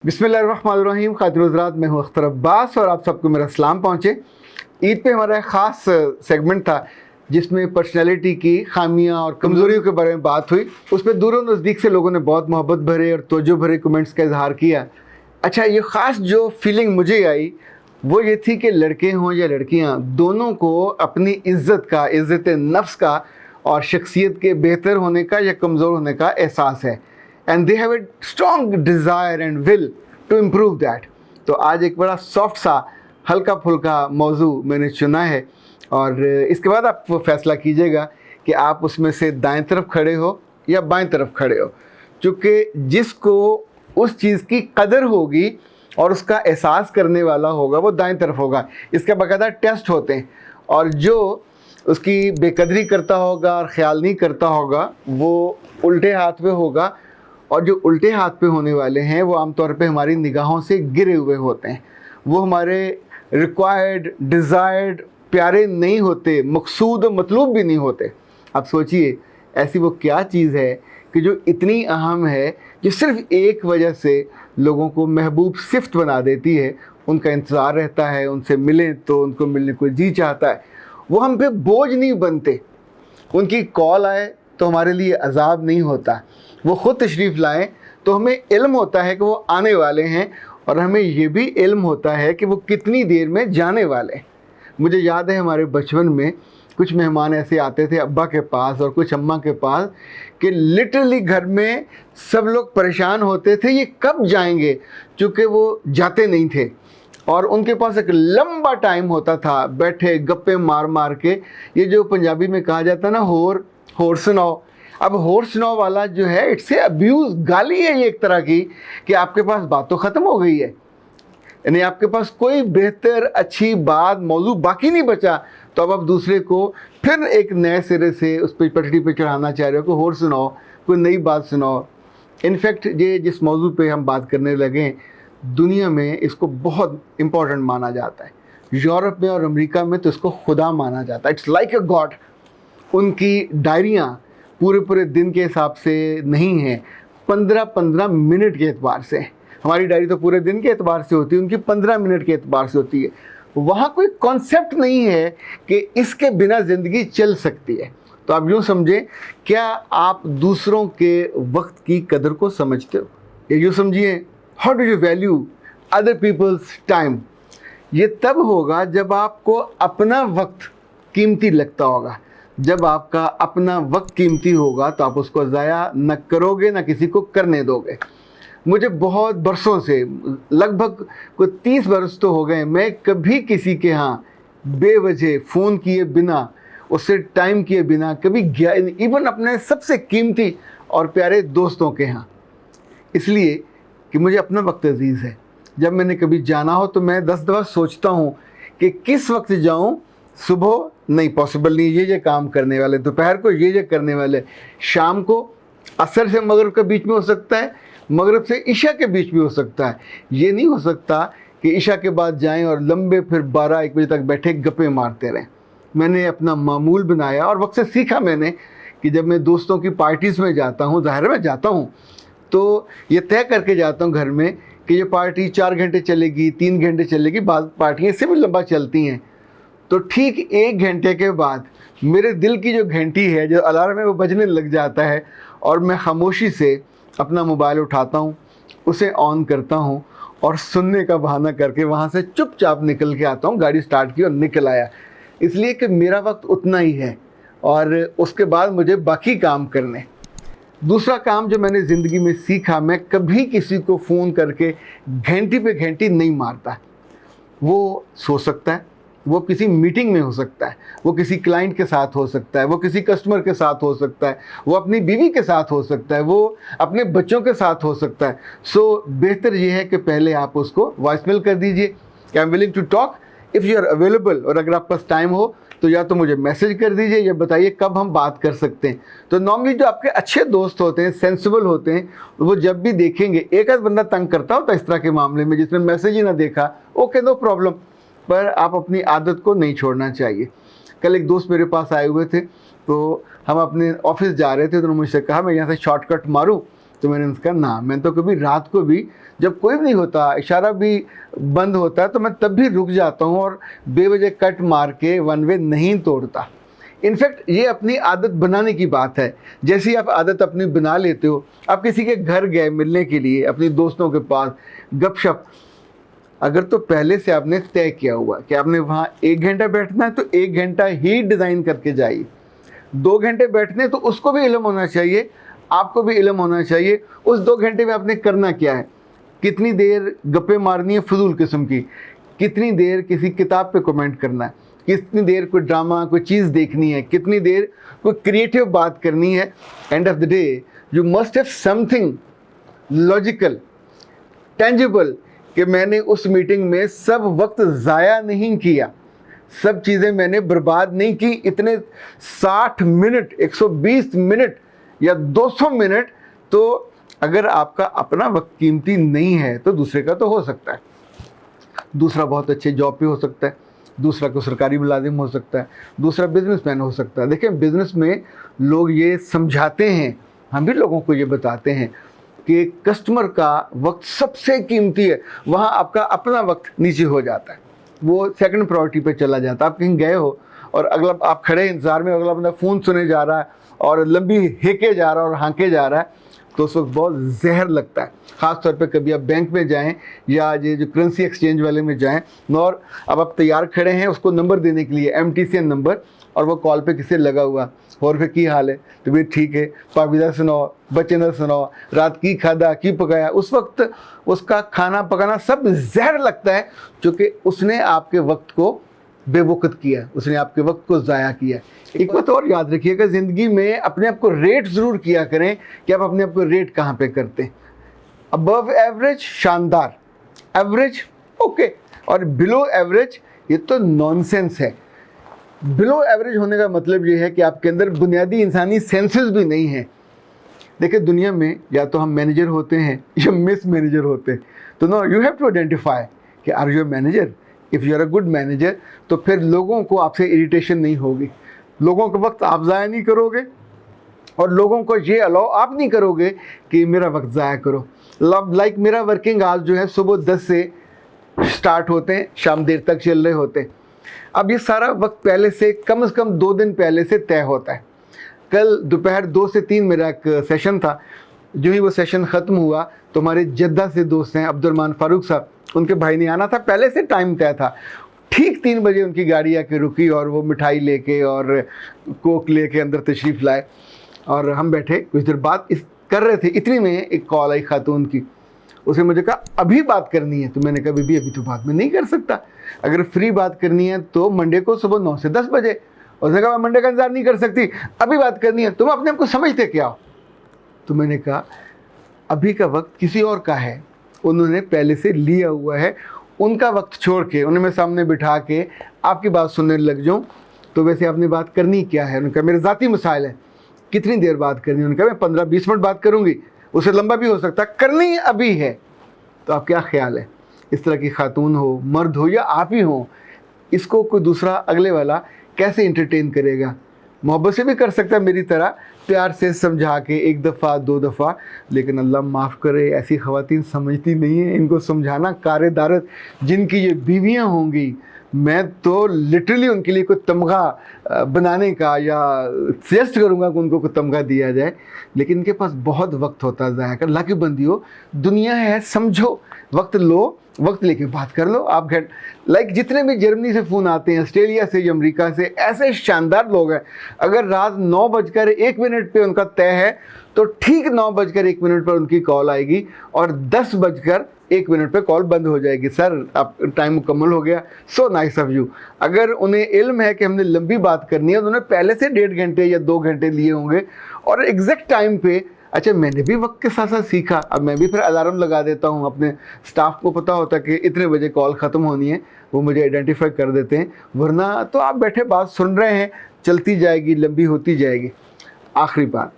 बिस्मिल्लाहिर्रहमानिर्रहीम। खातिर हज़रात, मैं हूँ अख्तर अब्बास और आप सबको मेरा सलाम पहुँचे। ईद पे हमारा एक ख़ास सेगमेंट था जिसमें पर्सनैलिटी की खामियाँ और कमज़ोरियों के बारे में बात हुई। उस पर दूरों नज़दीक से लोगों ने बहुत मोहब्बत भरे और तवज्जो भरे कमेंट्स का इजहार किया। अच्छा, ये ख़ास जो फीलिंग मुझे आई वो ये थी कि लड़के हों या लड़कियाँ, दोनों को अपनी इज़्ज़त का, इज़्ज़त नफ्स का और शख्सियत के बेहतर होने का या कमज़ोर होने का एहसास है, and they have a strong desire and will to improve that. तो आज एक बड़ा सॉफ्ट सा हल्का फुल्का मौजू मैंने चुना है और इसके बाद आप फैसला कीजिएगा कि आप उसमें से दाएं तरफ खड़े हो या बाएं तरफ खड़े हो, चूँकि जिसको उस चीज़ की कदर होगी और उसका एहसास करने वाला होगा वो दाएं तरफ होगा। इसका बाकायदा टेस्ट होते हैं, और जो उसकी बेकदरी करता होगा और ख्याल नहीं करता होगा वो उल्टे हाथ पे होगा, और जो उल्टे हाथ पे होने वाले हैं वो आमतौर पे हमारी निगाहों से गिरे हुए होते हैं। वो हमारे रिक्वायर्ड, डिज़ायर्ड, प्यारे नहीं होते, मकसूद और मतलूब भी नहीं होते। आप सोचिए, ऐसी वो क्या चीज़ है कि जो इतनी अहम है, जो सिर्फ़ एक वजह से लोगों को महबूब सिफ्त बना देती है। उनका इंतज़ार रहता है, उनसे मिलें तो उनको मिलने को जी चाहता है। वो हम पे बोझ नहीं बनते, उनकी कॉल आए तो हमारे लिए अजाब नहीं होता। वो ख़ुद तशरीफ़ लाएं तो हमें इल्म होता है कि वो आने वाले हैं, और हमें ये भी इल्म होता है कि वो कितनी देर में जाने वाले हैं। मुझे याद है हमारे बचपन में कुछ मेहमान ऐसे आते थे अब्बा के पास और कुछ अम्मा के पास कि लिटरली घर में सब लोग परेशान होते थे ये कब जाएंगे, चूँकि वो जाते नहीं थे और उनके पास एक लंबा टाइम होता था बैठे गप्पे मार मार के। ये जो पंजाबी में कहा जाता है ना, होर सुनाओ। अब होर सुनाओ वाला जो है, इट्स ए अब्यूज़, गाली है ये एक तरह की कि आपके पास बात तो ख़त्म हो गई है, यानी आपके पास कोई बेहतर अच्छी बात मौजू बाकी नहीं बचा, तो अब आप दूसरे को फिर एक नए सिरे से उस पर पटड़ी पे चढ़ाना चाह रहे हो कि होर सुनाओ, कोई नई बात सुनाओ। इनफैक्ट ये जिस मौजू पे हम बात करने लगे, दुनिया में इसको बहुत इम्पोर्टेंट माना जाता है। यूरोप में और अमेरिका में तो इसको खुदा माना जाता है, इट्स लाइक अ गॉड। उनकी डायरियाँ पूरे पूरे दिन के हिसाब से नहीं हैं, 15-15 मिनट के एतबार से। हमारी डायरी तो पूरे दिन के एतबार से होती है, उनकी 15 मिनट के एतबार से होती है। वहाँ कोई कॉन्सेप्ट नहीं है कि इसके बिना ज़िंदगी चल सकती है। तो आप यूँ समझें, क्या आप दूसरों के वक्त की कदर को समझते हो? या यूँ समझिए, how do you value other people's time? ये तब होगा जब आपको अपना वक्त कीमती लगता होगा। जब आपका अपना वक्त कीमती होगा तो आप उसको ज़ाया न करोगे, न किसी को करने दोगे। मुझे बहुत बरसों से, लगभग कोई 30 बरस तो हो गए, मैं कभी किसी के यहाँ बेवजह फ़ोन किए बिना, उससे टाइम किए बिना कभी गया, इवन अपने सबसे कीमती और प्यारे दोस्तों के यहाँ, इसलिए कि मुझे अपना वक्त अजीज़ है। जब मैंने कभी जाना हो तो मैं 10 दफ़ा सोचता हूँ कि किस वक्त जाऊँ। सुबह नहीं, पॉसिबल नहीं, ये काम करने वाले, दोपहर को ये करने वाले, शाम को असर से मगरिब के बीच में हो सकता है, मगरिब से इशा के बीच में हो सकता है। ये नहीं हो सकता कि इशा के बाद जाएं और लंबे फिर 12-1 बजे तक बैठे गप्पे मारते रहें। मैंने अपना मामूल बनाया और वक्त से सीखा मैंने कि जब मैं दोस्तों की पार्टीज़ में जाता हूँ, ज़ाहिर में जाता हूँ, तो ये तय करके जाता हूँ घर में कि ये पार्टी 4 घंटे चलेगी, 3 घंटे चलेगी, बाद पार्टियाँ इससे भी लंबा चलती हैं। तो ठीक 1 घंटे के बाद मेरे दिल की जो घंटी है, जो अलार्म है, वो बजने लग जाता है और मैं खामोशी से अपना मोबाइल उठाता हूँ, उसे ऑन करता हूँ और सुनने का बहाना करके वहाँ से चुपचाप निकल के आता हूँ। गाड़ी स्टार्ट की और निकल आया, इसलिए कि मेरा वक्त उतना ही है और उसके बाद मुझे बाकी काम करने। दूसरा काम जो मैंने ज़िंदगी में सीखा, मैं कभी किसी को फ़ोन करके घंटी पे घंटी नहीं मारता। वो सो सकता है, वो किसी मीटिंग में हो सकता है, वो किसी क्लाइंट के साथ हो सकता है, वो किसी कस्टमर के साथ हो सकता है, वो अपनी बीवी के साथ हो सकता है, वो अपने बच्चों के साथ हो सकता है। सो बेहतर ये है कि पहले आप उसको वॉइसमेल कर दीजिए कि I am willing to talk if you are available, और अगर आपके पास टाइम हो तो या तो मुझे मैसेज कर दीजिए या बताइए कब हम बात कर सकते हैं। तो नॉर्मली जो आपके अच्छे दोस्त होते हैं, सेंसिबल होते हैं, वो जब भी देखेंगे, एक आध बंदा तंग करता होता इस तरह के मामले में जिसने मैसेज ही ना देखा, ओके नो प्रॉब्लम, पर आप अपनी आदत को नहीं छोड़ना चाहिए। कल एक दोस्त मेरे पास आए हुए थे, तो हम अपने ऑफिस जा रहे थे, तो उन्होंने मुझसे कहा मैं यहाँ से शॉर्टकट मारूं तो मैंने उसका ना, मैं तो कभी रात को भी जब कोई भी नहीं होता, इशारा भी बंद होता है, तो मैं तब भी रुक जाता हूँ और बेवजह कट मार के वन वे नहीं तोड़ता। इनफैक्ट ये अपनी आदत बनाने की बात है। जैसी आप आदत अपनी बना लेते हो, आप किसी के घर गए मिलने के लिए, अपने दोस्तों के पास गपशप, अगर तो पहले से आपने तय किया हुआ कि आपने वहाँ 1 घंटा बैठना है, तो 1 घंटा ही डिज़ाइन करके जाइए। 2 घंटे बैठने, तो उसको भी इल्म होना चाहिए, आपको भी इल्म होना चाहिए उस 2 घंटे में आपने करना क्या है। कितनी देर गप्पे मारनी है फजूल किस्म की, कितनी देर किसी किताब पे कमेंट करना है, कितनी देर कोई ड्रामा कोई चीज़ देखनी है, कितनी देर कोई क्रिएटिव बात करनी है। End of the day you must have something logical, tangible, कि मैंने उस मीटिंग में सब वक्त ज़ाया नहीं किया, सब चीज़ें मैंने बर्बाद नहीं की। इतने 60 मिनट, 120 मिनट या 200 मिनट, तो अगर आपका अपना वक्त कीमती नहीं है तो दूसरे का तो हो सकता है। दूसरा बहुत अच्छे जॉब पे हो सकता है, दूसरा को सरकारी मुलाजिम हो सकता है, दूसरा बिजनेसमैन हो सकता है। देखें, बिज़नेस में लोग ये समझाते हैं, हम भी लोगों को ये बताते हैं कि कस्टमर का वक्त सबसे कीमती है। वहाँ आपका अपना वक्त नीचे हो जाता है, वो सेकंड प्रायोरिटी पे चला जाता है। आप कहीं गए हो और अगला आप खड़े इंतज़ार में, अगला बंदा फ़ोन सुने जा रहा है और लंबी हेके जा रहा है और हाँके जा रहा है, तो उस वक्त बहुत जहर लगता है। ख़ास तौर पे कभी आप बैंक में जाएं या ये जो करेंसी एक्सचेंज वाले में जाएं, और अब आप तैयार खड़े हैं उसको नंबर देने के लिए, MTCN नंबर, और वो कॉल पे किसी लगा हुआ, और फिर की हाल है, तो भी ठीक है, पाविदा सुनाओ, बच्चे न सुनाओ, रात की खादा की पकाया। उस वक्त उसका खाना पकाना सब जहर लगता है, क्योंकि उसने आपके वक्त को बेवकूफ़ किया, उसने आपके वक्त को ज़ाया किया। एक बात और याद रखिएगा, ज़िंदगी में अपने आप को रेट ज़रूर किया करें कि आप अपने आप को रेट कहाँ पे करते हैं। अबव एवरेज शानदार, एवरेज ओके, और बिलो एवरेज ये तो नॉनसेंस है। बिलो एवरेज होने का मतलब ये है कि आपके अंदर बुनियादी इंसानी सेंसेस भी नहीं है। देखिए, दुनिया में या तो हम मैनेजर होते हैं या मिस मैनेजर होते हैं, तो no, you have to identify कि are you a manager. If you are a good manager, तो फिर लोगों को आपसे इरिटेशन नहीं होगी, लोगों का वक्त आप ज़ाया नहीं करोगे, और लोगों को ये अलाउ आप नहीं करोगे कि मेरा वक्त ज़ाया करो। लाइक मेरा वर्किंग आवर्स जो है सुबह 10 से स्टार्ट होते हैं, शाम देर तक चल रहे होते हैं। अब ये सारा वक्त पहले से कम 2 दिन पहले से तय होता है। कल दोपहर 2 से 3 मेरा एक सेशन था। जो ही वो सेशन ख़त्म हुआ तो हमारे जद्दा से दोस्त हैं अब्दुलरहमान फारूक साहब, उनके भाई ने आना था, पहले से टाइम तय था। ठीक 3 बजे उनकी गाड़ी आके रुकी और वो मिठाई लेके और कोक लेके अंदर तशरीफ़ लाए, और हम बैठे कुछ देर बात कर रहे थे। इतनी में एक कॉल आई खातून की, उसने मुझे कहा अभी बात करनी है। तो मैंने कहा बीबी अभी तो बात में नहीं कर सकता, अगर फ्री बात करनी है तो मंडे को सुबह 9 से 10 बजे। उसने कहा मैं मंडे का इंतज़ार नहीं कर सकती, अभी बात करनी है, तुम अपने आप को समझते क्या हो। तो मैंने कहा अभी का वक्त किसी और का है, उन्होंने पहले से लिया हुआ है, उनका वक्त छोड़ के उन्हें मैं सामने बिठा के आपकी बात सुनने लग जाऊँ तो वैसे आपने बात करनी क्या है। उन्होंने कहा मेरे ज़ाती मसाइल है, कितनी देर बात करनी है। उन्होंने कहा मैं 15-20 मिनट बात करूँगी, उससे लंबा भी हो सकता है, करनी अभी है। तो आप क्या ख्याल है, इस तरह की खातून हो, मर्द हो या आप ही हो, इसको कोई दूसरा अगले वाला कैसे इंटरटेन करेगा। मोहब्बत से भी कर सकता है मेरी तरह, प्यार से समझा के 1 दफ़ा 2 दफ़ा, लेकिन अल्लाह माफ़ करे ऐसी ख़वातीन समझती नहीं है। इनको समझाना कार दारत, जिनकी ये बीवियाँ होंगी, मैं तो लिटरली उनके लिए कोई तमगा बनाने का या सजेस्ट करूँगा कि उनको कोई तमगा दिया जाए। लेकिन इनके पास बहुत वक्त होता है ज़ाया कर। अल्लाह की बंदियों, दुनिया है, समझो, वक्त लो, वक्त लेके बात कर लो। आप लाइक जितने भी जर्मनी से फ़ोन आते हैं, ऑस्ट्रेलिया से, अमेरिका से, ऐसे शानदार लोग हैं, अगर रात 9:01 पे उनका तय है तो ठीक 9:01 पर उनकी कॉल आएगी और 10:01 पे कॉल बंद हो जाएगी। सर आप टाइम मुकम्मल हो गया, सो नाइस ऑफ यू। अगर उन्हें इल्म है कि हमने लंबी बात करनी है तो उन्हें पहले से 1.5 घंटे या 2 घंटे लिए होंगे और एग्जैक्ट टाइम पे। अच्छा, मैंने भी वक्त के साथ साथ सीखा, अब मैं भी फिर अलार्म लगा देता हूँ। अपने स्टाफ को पता होता है कि इतने बजे कॉल ख़त्म होनी है, वो मुझे आइडेंटिफाई कर देते हैं, वरना तो आप बैठे बात सुन रहे हैं, चलती जाएगी, लंबी होती जाएगी। आखिरी बात,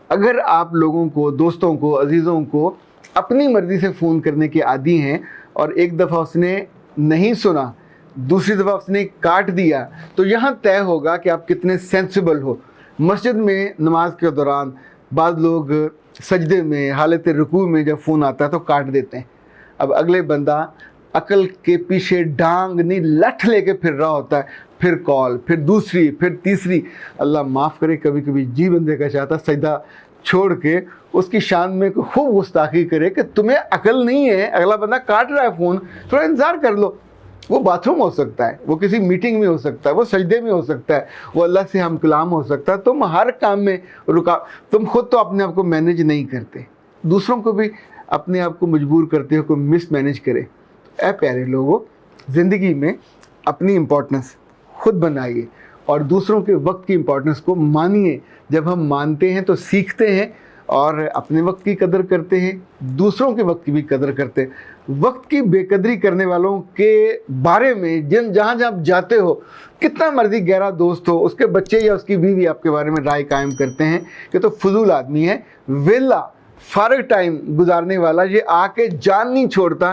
अगर आप लोगों को, दोस्तों को, अजीज़ों को अपनी मर्ज़ी से फ़ोन करने के आदी हैं और एक दफ़ा उसने नहीं सुना, दूसरी दफ़ा उसने काट दिया, तो यहाँ तय होगा कि आप कितने सेंसिबल हो। मस्जिद में नमाज के दौरान बाद लोग सजदे में, हालत रुकू में जब फ़ोन आता है तो काट देते हैं। अब अगले बंदा अकल के पीछे डांग नहीं लठ लेके फिर रहा होता है, फिर कॉल, फिर दूसरी, फिर तीसरी। अल्लाह माफ़ करे, कभी कभी जी बंदे का चाहता सजदा छोड़ के उसकी शान में खूब गुस्ताखी करे कि तुम्हें अकल नहीं है, अगला बंदा काट रहा है फ़ोन, थोड़ा इंतज़ार कर लो। वो बाथरूम हो सकता है, वो किसी मीटिंग में हो सकता है, वो सजदे में हो सकता है, वो अल्लाह से हम कलाम हो सकता है। तुम हर काम में रुका, तुम खुद तो अपने आप को मैनेज नहीं करते, दूसरों को भी अपने आप को मजबूर करते हो कि मिस मैनेज करे। ऐ प्यारे लोगों, ज़िंदगी में अपनी इम्पोर्टेंस खुद बनाइए और दूसरों के वक्त की इम्पोर्टेंस को मानिए। जब हम मानते हैं तो सीखते हैं और अपने वक्त की कदर करते हैं, दूसरों के वक्त की भी कदर करते हैं। वक्त की बेकदरी करने वालों के बारे में जहाँ जहाँ आप जाते हो, कितना मर्जी गहरा दोस्त हो, उसके बच्चे या उसकी बीवी आपके बारे में राय कायम करते हैं कि तो फजूल आदमी है, वेला फारग टाइम गुजारने वाला, ये आके जान नहीं छोड़ता।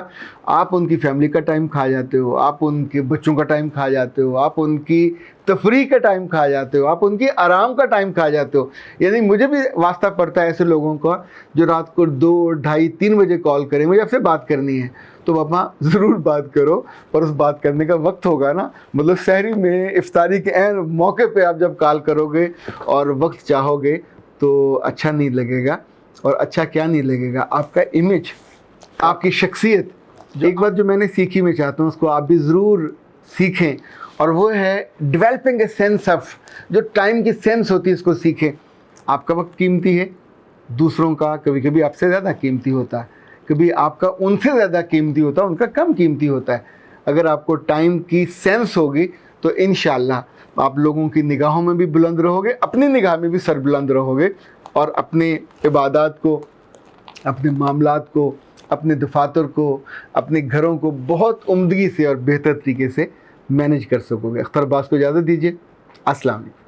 आप उनकी फैमिली का टाइम खा जाते हो, आप उनके बच्चों का टाइम खा जाते हो, आप उनकी तफरीह का टाइम खा जाते हो, आप उनकी आराम का टाइम खा जाते हो। यानी मुझे भी वास्ता पड़ता है ऐसे लोगों का जो रात को 2, 2:30, 3 बजे कॉल करें, मुझे आपसे बात करनी है। तो पापा ज़रूर बात करो, पर उस बात करने का वक्त होगा ना, मतलब सहरी में, इफ्तारी के ऐन मौके पे आप जब कॉल करोगे और वक्त चाहोगे तो अच्छा नहीं लगेगा। और अच्छा क्या नहीं लगेगा, आपका इमेज, आपकी शख्सियत। एक बात जो मैंने सीखी, मैं चाहता हूँ उसको आप भी ज़रूर सीखें, और वो है डेवलपिंग ए सेंस ऑफ, जो टाइम की सेंस होती है, इसको सीखें। आपका वक्त कीमती है, दूसरों का कभी कभी आपसे ज़्यादा कीमती होता है, कभी आपका उनसे ज़्यादा कीमती होता है, उनका कम कीमती होता है। अगर आपको टाइम की सेंस होगी तो इंशाअल्लाह आप लोगों की निगाहों में भी बुलंद रहोगे, अपनी निगाह में भी सरबुलंद रहोगे, और अपने इबादत को, अपने मामलात को, अपने दफातर को, अपने घरों को बहुत उम्दगी से और बेहतर तरीके से मैनेज कर सकोगे। अख्तर अब्बास को इजाज़त दीजिए। अस्सलाम वालेकुम।